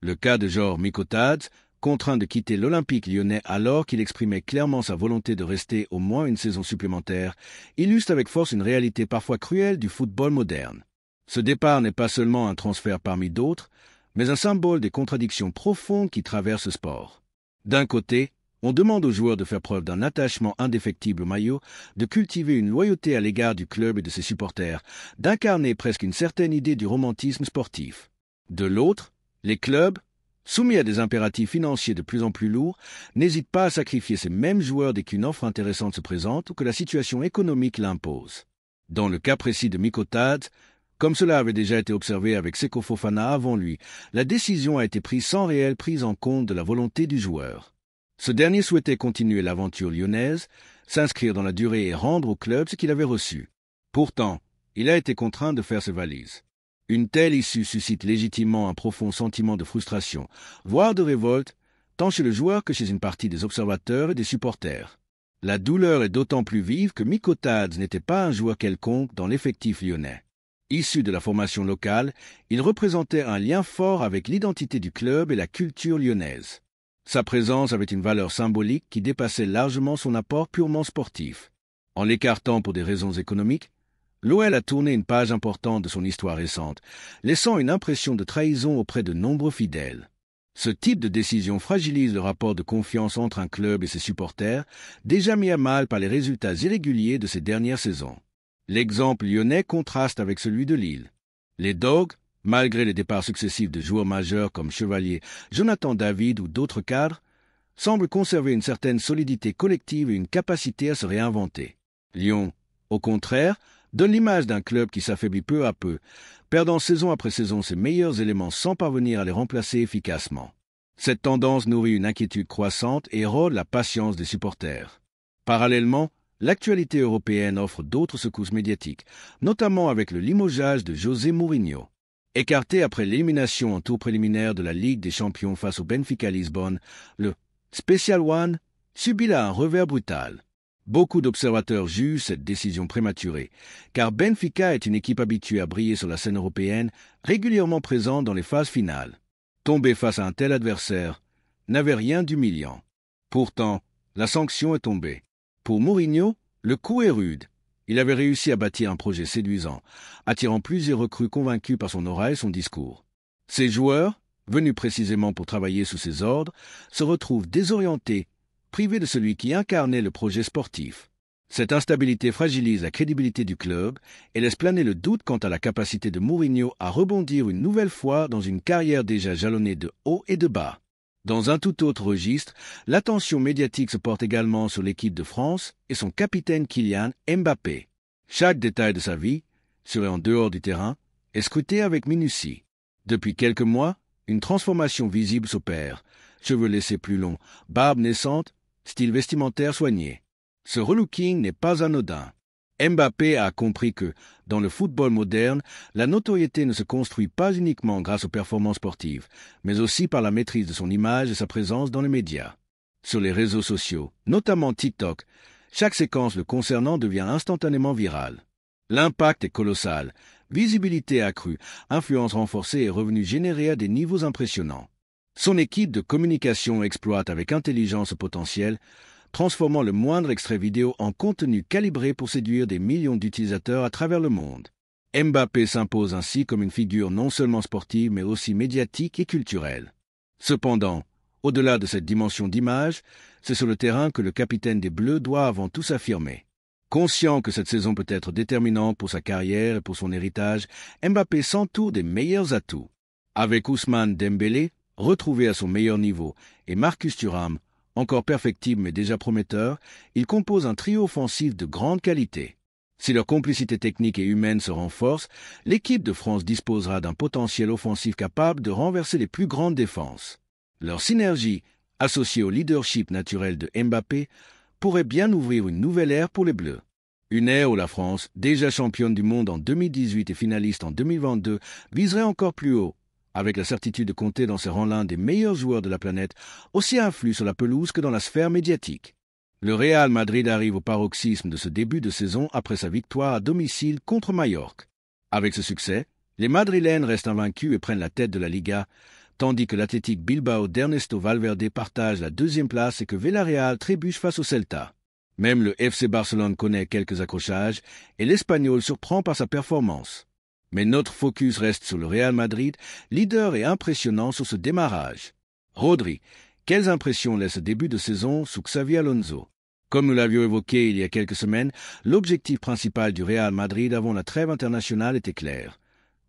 Le cas de Georges Mikotadze, contraint de quitter l'Olympique lyonnais alors qu'il exprimait clairement sa volonté de rester au moins une saison supplémentaire, illustre avec force une réalité parfois cruelle du football moderne. Ce départ n'est pas seulement un transfert parmi d'autres, mais un symbole des contradictions profondes qui traversent ce sport. D'un côté, on demande aux joueurs de faire preuve d'un attachement indéfectible au maillot, de cultiver une loyauté à l'égard du club et de ses supporters, d'incarner presque une certaine idée du romantisme sportif. De l'autre, les clubs, soumis à des impératifs financiers de plus en plus lourds, n'hésitent pas à sacrifier ces mêmes joueurs dès qu'une offre intéressante se présente ou que la situation économique l'impose. Dans le cas précis de Mikotadze, comme cela avait déjà été observé avec Seko Fofana avant lui, la décision a été prise sans réelle prise en compte de la volonté du joueur. Ce dernier souhaitait continuer l'aventure lyonnaise, s'inscrire dans la durée et rendre au club ce qu'il avait reçu. Pourtant, il a été contraint de faire ses valises. Une telle issue suscite légitimement un profond sentiment de frustration, voire de révolte, tant chez le joueur que chez une partie des observateurs et des supporters. La douleur est d'autant plus vive que Mikotadze n'était pas un joueur quelconque dans l'effectif lyonnais. Issu de la formation locale, il représentait un lien fort avec l'identité du club et la culture lyonnaise. Sa présence avait une valeur symbolique qui dépassait largement son apport purement sportif. En l'écartant pour des raisons économiques, l'OL a tourné une page importante de son histoire récente, laissant une impression de trahison auprès de nombreux fidèles. Ce type de décision fragilise le rapport de confiance entre un club et ses supporters, déjà mis à mal par les résultats irréguliers de ces dernières saisons. L'exemple lyonnais contraste avec celui de Lille. Les Dogs, malgré les départs successifs de joueurs majeurs comme Chevalier, Jonathan David ou d'autres cadres, semblent conserver une certaine solidité collective et une capacité à se réinventer. Lyon, au contraire, donne l'image d'un club qui s'affaiblit peu à peu, perdant saison après saison ses meilleurs éléments sans parvenir à les remplacer efficacement. Cette tendance nourrit une inquiétude croissante et érode la patience des supporters. Parallèlement, l'actualité européenne offre d'autres secousses médiatiques, notamment avec le limogeage de José Mourinho. Écarté après l'élimination en tour préliminaire de la Ligue des Champions face au Benfica Lisbonne, le Special One subit là un revers brutal. Beaucoup d'observateurs jugent cette décision prématurée, car Benfica est une équipe habituée à briller sur la scène européenne, régulièrement présente dans les phases finales. Tomber face à un tel adversaire n'avait rien d'humiliant. Pourtant, la sanction est tombée. Pour Mourinho, le coup est rude. Il avait réussi à bâtir un projet séduisant, attirant plusieurs recrues convaincus par son aura et son discours. Ces joueurs, venus précisément pour travailler sous ses ordres, se retrouvent désorientés, privés de celui qui incarnait le projet sportif. Cette instabilité fragilise la crédibilité du club et laisse planer le doute quant à la capacité de Mourinho à rebondir une nouvelle fois dans une carrière déjà jalonnée de hauts et de bas. Dans un tout autre registre, l'attention médiatique se porte également sur l'équipe de France et son capitaine Kylian Mbappé. Chaque détail de sa vie, sur et en dehors du terrain, est scruté avec minutie. Depuis quelques mois, une transformation visible s'opère. Cheveux laissés plus longs, barbe naissante, style vestimentaire soigné. Ce relooking n'est pas anodin. Mbappé a compris que, dans le football moderne, la notoriété ne se construit pas uniquement grâce aux performances sportives, mais aussi par la maîtrise de son image et sa présence dans les médias. Sur les réseaux sociaux, notamment TikTok, chaque séquence le concernant devient instantanément virale. L'impact est colossal, visibilité accrue, influence renforcée et revenus générés à des niveaux impressionnants. Son équipe de communication exploite avec intelligence ce potentiel, transformant le moindre extrait vidéo en contenu calibré pour séduire des millions d'utilisateurs à travers le monde. Mbappé s'impose ainsi comme une figure non seulement sportive mais aussi médiatique et culturelle. Cependant, au-delà de cette dimension d'image, c'est sur le terrain que le capitaine des Bleus doit avant tout s'affirmer. Conscient que cette saison peut être déterminante pour sa carrière et pour son héritage, Mbappé s'entoure des meilleurs atouts. Avec Ousmane Dembélé, retrouvé à son meilleur niveau, et Marcus Thuram, encore perfectible mais déjà prometteur, ils composent un trio offensif de grande qualité. Si leur complicité technique et humaine se renforce, l'équipe de France disposera d'un potentiel offensif capable de renverser les plus grandes défenses. Leur synergie, associée au leadership naturel de Mbappé, pourrait bien ouvrir une nouvelle ère pour les Bleus. Une ère où la France, déjà championne du monde en 2018 et finaliste en 2022, viserait encore plus haut, avec la certitude de compter dans ses rangs l'un des meilleurs joueurs de la planète, aussi influe sur la pelouse que dans la sphère médiatique. Le Real Madrid arrive au paroxysme de ce début de saison après sa victoire à domicile contre Majorque. Avec ce succès, les Madrilènes restent invaincus et prennent la tête de la Liga, tandis que l'Athletic Bilbao d'Ernesto Valverde partage la deuxième place et que Villarreal trébuche face au Celta. Même le FC Barcelone connaît quelques accrochages et l'Espagnol surprend par sa performance. Mais notre focus reste sur le Real Madrid, leader et impressionnant sur ce démarrage. Rodri, quelles impressions laisse ce début de saison sous Xavi Alonso? Comme nous l'avions évoqué il y a quelques semaines, l'objectif principal du Real Madrid avant la trêve internationale était clair.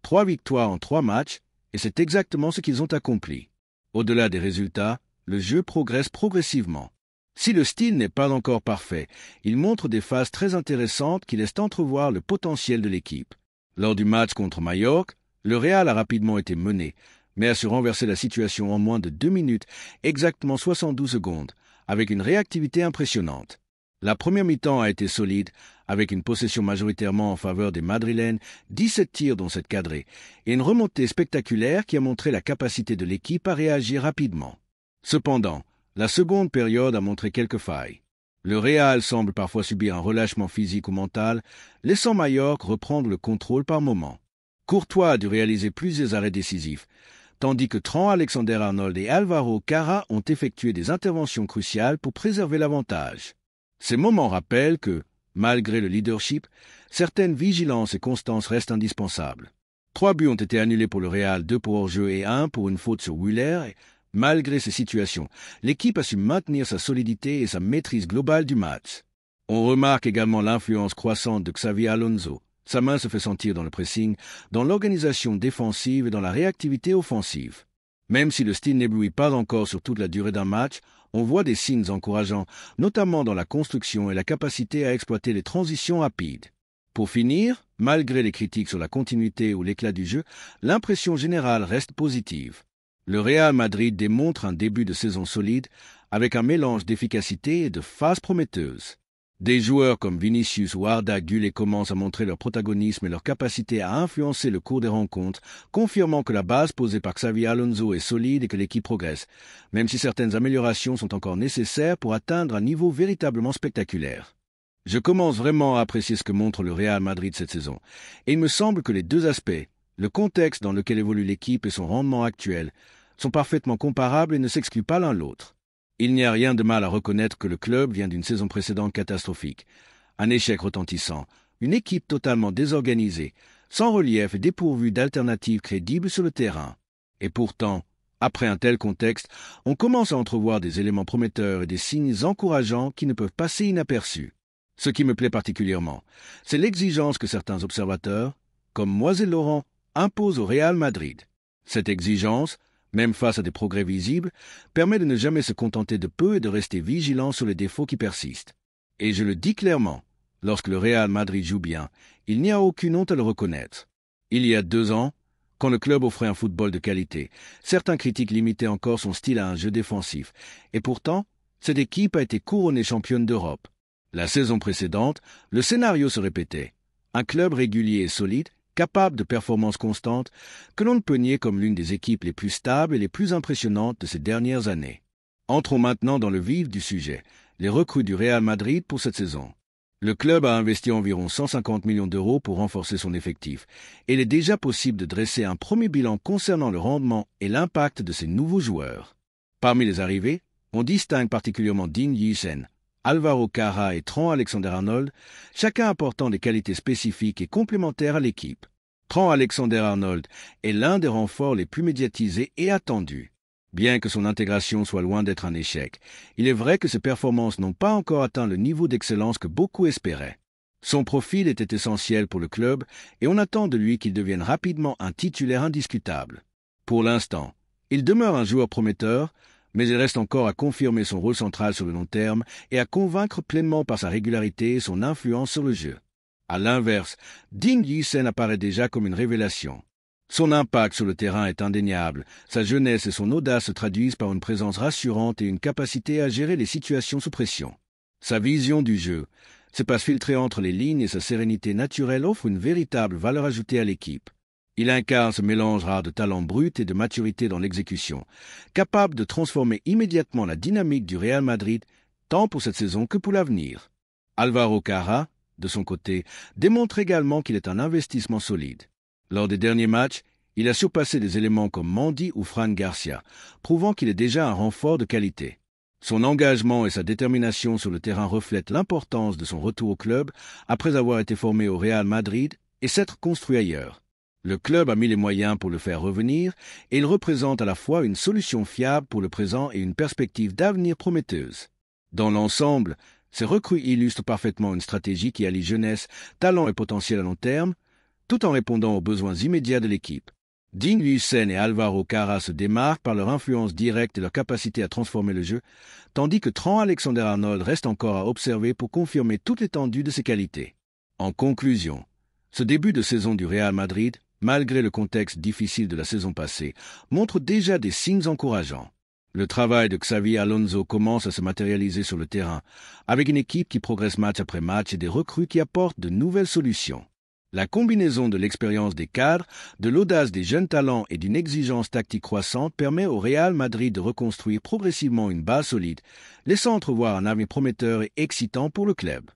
3 victoires en 3 matchs, et c'est exactement ce qu'ils ont accompli. Au-delà des résultats, le jeu progresse progressivement. Si le style n'est pas encore parfait, il montre des phases très intéressantes qui laissent entrevoir le potentiel de l'équipe. Lors du match contre Majorque, le Real a rapidement été mené, mais a su renverser la situation en moins de 2 minutes, exactement 72 secondes, avec une réactivité impressionnante. La première mi-temps a été solide, avec une possession majoritairement en faveur des Madrilènes, 17 tirs dont 7 cadrés, et une remontée spectaculaire qui a montré la capacité de l'équipe à réagir rapidement. Cependant, la seconde période a montré quelques failles. Le Real semble parfois subir un relâchement physique ou mental, laissant Majorque reprendre le contrôle par moments. Courtois a dû réaliser plusieurs arrêts décisifs, tandis que Trent Alexander-Arnold et Alvaro Cara ont effectué des interventions cruciales pour préserver l'avantage. Ces moments rappellent que, malgré le leadership, certaines vigilances et constances restent indispensables. 3 buts ont été annulés pour le Real, 2 pour hors-jeu et 1 pour une faute sur Wüller. Et, malgré ces situations, l'équipe a su maintenir sa solidité et sa maîtrise globale du match. On remarque également l'influence croissante de Xavi Alonso. Sa main se fait sentir dans le pressing, dans l'organisation défensive et dans la réactivité offensive. Même si le style n'éblouit pas encore sur toute la durée d'un match, on voit des signes encourageants, notamment dans la construction et la capacité à exploiter les transitions rapides. Pour finir, malgré les critiques sur la continuité ou l'éclat du jeu, l'impression générale reste positive. Le Real Madrid démontre un début de saison solide, avec un mélange d'efficacité et de phases prometteuses. Des joueurs comme Vinicius ou Arda Güler commencent à montrer leur protagonisme et leur capacité à influencer le cours des rencontres, confirmant que la base posée par Xavi Alonso est solide et que l'équipe progresse, même si certaines améliorations sont encore nécessaires pour atteindre un niveau véritablement spectaculaire. Je commence vraiment à apprécier ce que montre le Real Madrid cette saison, et il me semble que les deux aspects, le contexte dans lequel évolue l'équipe et son rendement actuel, sont parfaitement comparables et ne s'excluent pas l'un l'autre. Il n'y a rien de mal à reconnaître que le club vient d'une saison précédente catastrophique, un échec retentissant, une équipe totalement désorganisée, sans relief et dépourvue d'alternatives crédibles sur le terrain. Et pourtant, après un tel contexte, on commence à entrevoir des éléments prometteurs et des signes encourageants qui ne peuvent passer inaperçus. Ce qui me plaît particulièrement, c'est l'exigence que certains observateurs, comme moi et Laurent, imposent au Real Madrid. Cette exigence, même face à des progrès visibles, permet de ne jamais se contenter de peu et de rester vigilant sur les défauts qui persistent. Et je le dis clairement, lorsque le Real Madrid joue bien, il n'y a aucune honte à le reconnaître. Il y a 2 ans, quand le club offrait un football de qualité, certains critiques limitaient encore son style à un jeu défensif, et pourtant, cette équipe a été couronnée championne d'Europe. La saison précédente, le scénario se répétait. Un club régulier et solide, capable de performances constantes, que l'on ne peut nier comme l'une des équipes les plus stables et les plus impressionnantes de ces dernières années. Entrons maintenant dans le vif du sujet, les recrues du Real Madrid pour cette saison. Le club a investi environ 150 millions d'euros pour renforcer son effectif, et il est déjà possible de dresser un premier bilan concernant le rendement et l'impact de ces nouveaux joueurs. Parmi les arrivées, on distingue particulièrement Dean Huijsen, Alvaro Cara et Trent Alexander-Arnold, chacun apportant des qualités spécifiques et complémentaires à l'équipe. Trent Alexander-Arnold est l'un des renforts les plus médiatisés et attendus. Bien que son intégration soit loin d'être un échec, il est vrai que ses performances n'ont pas encore atteint le niveau d'excellence que beaucoup espéraient. Son profil était essentiel pour le club et on attend de lui qu'il devienne rapidement un titulaire indiscutable. Pour l'instant, il demeure un joueur prometteur, mais il reste encore à confirmer son rôle central sur le long terme et à convaincre pleinement par sa régularité et son influence sur le jeu. À l'inverse, Dean Huijsen apparaît déjà comme une révélation. Son impact sur le terrain est indéniable, sa jeunesse et son audace se traduisent par une présence rassurante et une capacité à gérer les situations sous pression. Sa vision du jeu, ses passes filtrées entre les lignes et sa sérénité naturelle offrent une véritable valeur ajoutée à l'équipe. Il incarne ce mélange rare de talent brut et de maturité dans l'exécution, capable de transformer immédiatement la dynamique du Real Madrid, tant pour cette saison que pour l'avenir. Alvaro Cara, de son côté, démontre également qu'il est un investissement solide. Lors des derniers matchs, Il a surpassé des éléments comme Mendy ou Fran Garcia, prouvant qu'il est déjà un renfort de qualité. Son engagement et sa détermination sur le terrain reflètent l'importance de son retour au club après avoir été formé au Real Madrid et s'être construit ailleurs. Le club a mis les moyens pour le faire revenir et il représente à la fois une solution fiable pour le présent et une perspective d'avenir prometteuse. Dans l'ensemble, ces recrues illustrent parfaitement une stratégie qui allie jeunesse, talent et potentiel à long terme, tout en répondant aux besoins immédiats de l'équipe. Dean Huijsen et Alvaro Cara se démarquent par leur influence directe et leur capacité à transformer le jeu, tandis que Trent Alexander-Arnold reste encore à observer pour confirmer toute l'étendue de ses qualités. En conclusion, ce début de saison du Real Madrid, malgré le contexte difficile de la saison passée, montre déjà des signes encourageants. Le travail de Xavi Alonso commence à se matérialiser sur le terrain, avec une équipe qui progresse match après match et des recrues qui apportent de nouvelles solutions. La combinaison de l'expérience des cadres, de l'audace des jeunes talents et d'une exigence tactique croissante permet au Real Madrid de reconstruire progressivement une base solide, laissant entrevoir un avenir prometteur et excitant pour le club.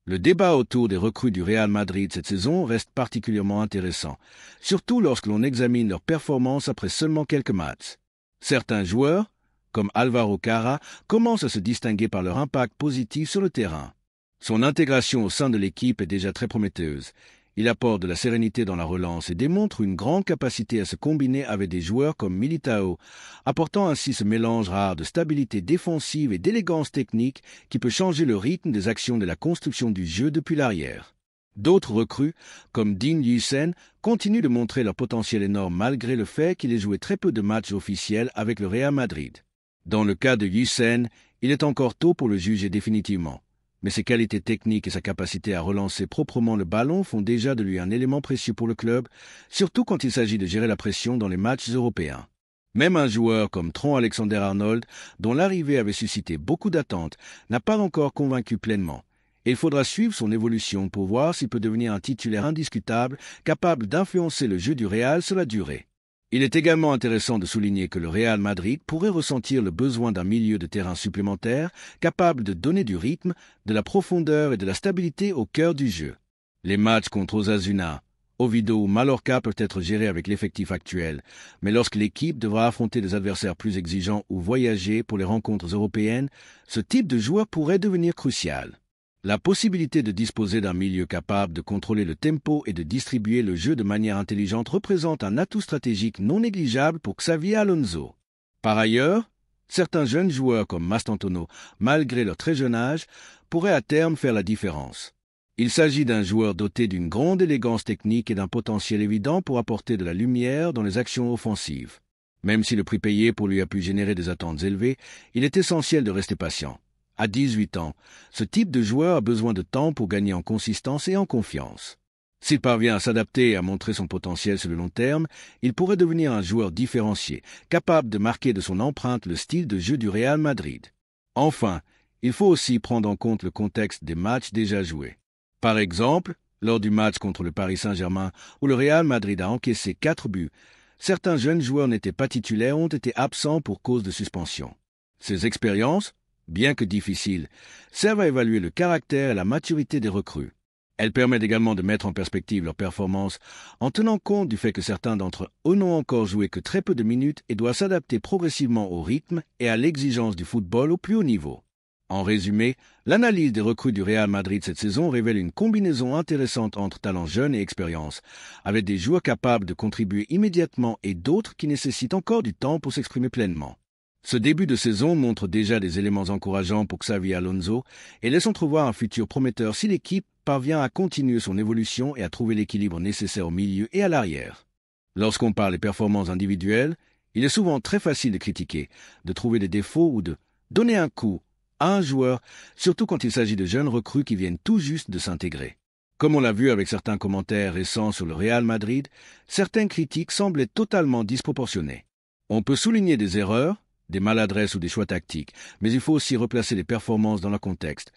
Le débat autour des recrues du Real Madrid cette saison reste particulièrement intéressant, surtout lorsque l'on examine leurs performances après seulement quelques matchs. Certains joueurs, comme Alvaro Cara, commencent à se distinguer par leur impact positif sur le terrain. Son intégration au sein de l'équipe est déjà très prometteuse. Il apporte de la sérénité dans la relance et démontre une grande capacité à se combiner avec des joueurs comme Militao, apportant ainsi ce mélange rare de stabilité défensive et d'élégance technique qui peut changer le rythme des actions de la construction du jeu depuis l'arrière. D'autres recrues, comme Dean Huijsen, continuent de montrer leur potentiel énorme malgré le fait qu'il ait joué très peu de matchs officiels avec le Real Madrid. Dans le cas de Huijsen, il est encore tôt pour le juger définitivement. Mais ses qualités techniques et sa capacité à relancer proprement le ballon font déjà de lui un élément précieux pour le club, surtout quand il s'agit de gérer la pression dans les matchs européens. Même un joueur comme Trent Alexander-Arnold, dont l'arrivée avait suscité beaucoup d'attentes, n'a pas encore convaincu pleinement. Et il faudra suivre son évolution pour voir s'il peut devenir un titulaire indiscutable, capable d'influencer le jeu du Real sur la durée. Il est également intéressant de souligner que le Real Madrid pourrait ressentir le besoin d'un milieu de terrain supplémentaire, capable de donner du rythme, de la profondeur et de la stabilité au cœur du jeu. Les matchs contre Osasuna, Oviedo ou Mallorca peuvent être gérés avec l'effectif actuel, mais lorsque l'équipe devra affronter des adversaires plus exigeants ou voyager pour les rencontres européennes, ce type de joueur pourrait devenir crucial. La possibilité de disposer d'un milieu capable de contrôler le tempo et de distribuer le jeu de manière intelligente représente un atout stratégique non négligeable pour Xavi Alonso. Par ailleurs, certains jeunes joueurs comme Mastantuono, malgré leur très jeune âge, pourraient à terme faire la différence. Il s'agit d'un joueur doté d'une grande élégance technique et d'un potentiel évident pour apporter de la lumière dans les actions offensives. Même si le prix payé pour lui a pu générer des attentes élevées, il est essentiel de rester patient. À 18 ans, ce type de joueur a besoin de temps pour gagner en consistance et en confiance. S'il parvient à s'adapter et à montrer son potentiel sur le long terme, il pourrait devenir un joueur différencié, capable de marquer de son empreinte le style de jeu du Real Madrid. Enfin, il faut aussi prendre en compte le contexte des matchs déjà joués. Par exemple, lors du match contre le Paris Saint-Germain, où le Real Madrid a encaissé 4 buts, certains jeunes joueurs n'étaient pas titulaires ou ont été absents pour cause de suspension. Ces expériences, bien que difficiles, servent à évaluer le caractère et la maturité des recrues. Elles permettent également de mettre en perspective leurs performances en tenant compte du fait que certains d'entre eux n'ont encore joué que très peu de minutes et doivent s'adapter progressivement au rythme et à l'exigence du football au plus haut niveau. En résumé, l'analyse des recrues du Real Madrid cette saison révèle une combinaison intéressante entre talent jeune et expérience, avec des joueurs capables de contribuer immédiatement et d'autres qui nécessitent encore du temps pour s'exprimer pleinement. Ce début de saison montre déjà des éléments encourageants pour Xavi Alonso et laisse entrevoir un futur prometteur si l'équipe parvient à continuer son évolution et à trouver l'équilibre nécessaire au milieu et à l'arrière. Lorsqu'on parle des performances individuelles, il est souvent très facile de critiquer, de trouver des défauts ou de donner un coup à un joueur, surtout quand il s'agit de jeunes recrues qui viennent tout juste de s'intégrer. Comme on l'a vu avec certains commentaires récents sur le Real Madrid, certaines critiques semblaient totalement disproportionnées. On peut souligner des erreurs, des maladresses ou des choix tactiques, mais il faut aussi replacer les performances dans leur contexte.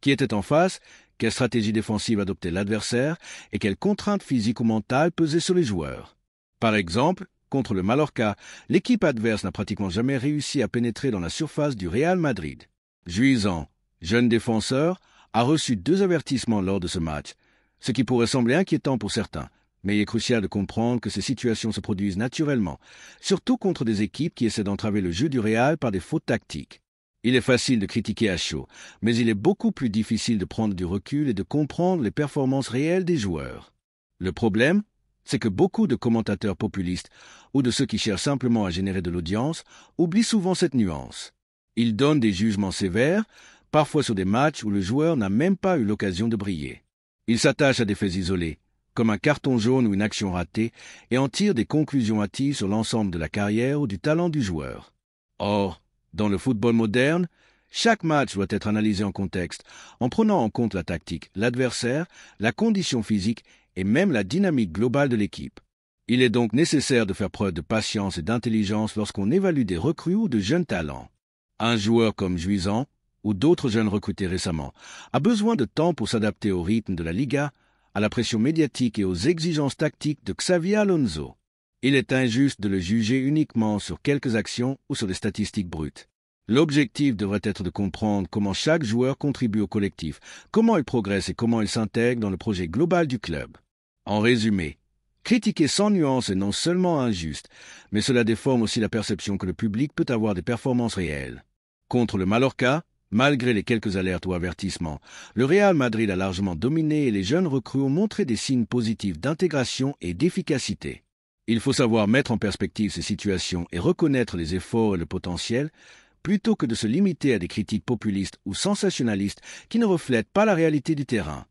Qui était en face, quelle stratégie défensive adoptait l'adversaire et quelles contraintes physiques ou mentales pesaient sur les joueurs. Par exemple, contre le Mallorca, l'équipe adverse n'a pratiquement jamais réussi à pénétrer dans la surface du Real Madrid. Juizan, jeune défenseur, a reçu 2 avertissements lors de ce match, ce qui pourrait sembler inquiétant pour certains, Mais il est crucial de comprendre que ces situations se produisent naturellement, surtout contre des équipes qui essaient d'entraver le jeu du Real par des fautes tactiques. Il est facile de critiquer à chaud, mais il est beaucoup plus difficile de prendre du recul et de comprendre les performances réelles des joueurs. Le problème, c'est que beaucoup de commentateurs populistes, ou de ceux qui cherchent simplement à générer de l'audience, oublient souvent cette nuance. Ils donnent des jugements sévères, parfois sur des matchs où le joueur n'a même pas eu l'occasion de briller. Ils s'attachent à des faits isolés, comme un carton jaune ou une action ratée, et en tirent des conclusions hâtives sur l'ensemble de la carrière ou du talent du joueur. Or, dans le football moderne, chaque match doit être analysé en contexte, en prenant en compte la tactique, l'adversaire, la condition physique et même la dynamique globale de l'équipe. Il est donc nécessaire de faire preuve de patience et d'intelligence lorsqu'on évalue des recrues ou de jeunes talents. Un joueur comme Juizan, ou d'autres jeunes recrutés récemment, a besoin de temps pour s'adapter au rythme de la Liga, à la pression médiatique et aux exigences tactiques de Xavi Alonso. Il est injuste de le juger uniquement sur quelques actions ou sur des statistiques brutes. L'objectif devrait être de comprendre comment chaque joueur contribue au collectif, comment il progresse et comment il s'intègre dans le projet global du club. En résumé, critiquer sans nuance est non seulement injuste, mais cela déforme aussi la perception que le public peut avoir des performances réelles. Contre le Mallorca, malgré les quelques alertes ou avertissements, le Real Madrid a largement dominé et les jeunes recrues ont montré des signes positifs d'intégration et d'efficacité. Il faut savoir mettre en perspective ces situations et reconnaître les efforts et le potentiel, plutôt que de se limiter à des critiques populistes ou sensationnalistes qui ne reflètent pas la réalité du terrain.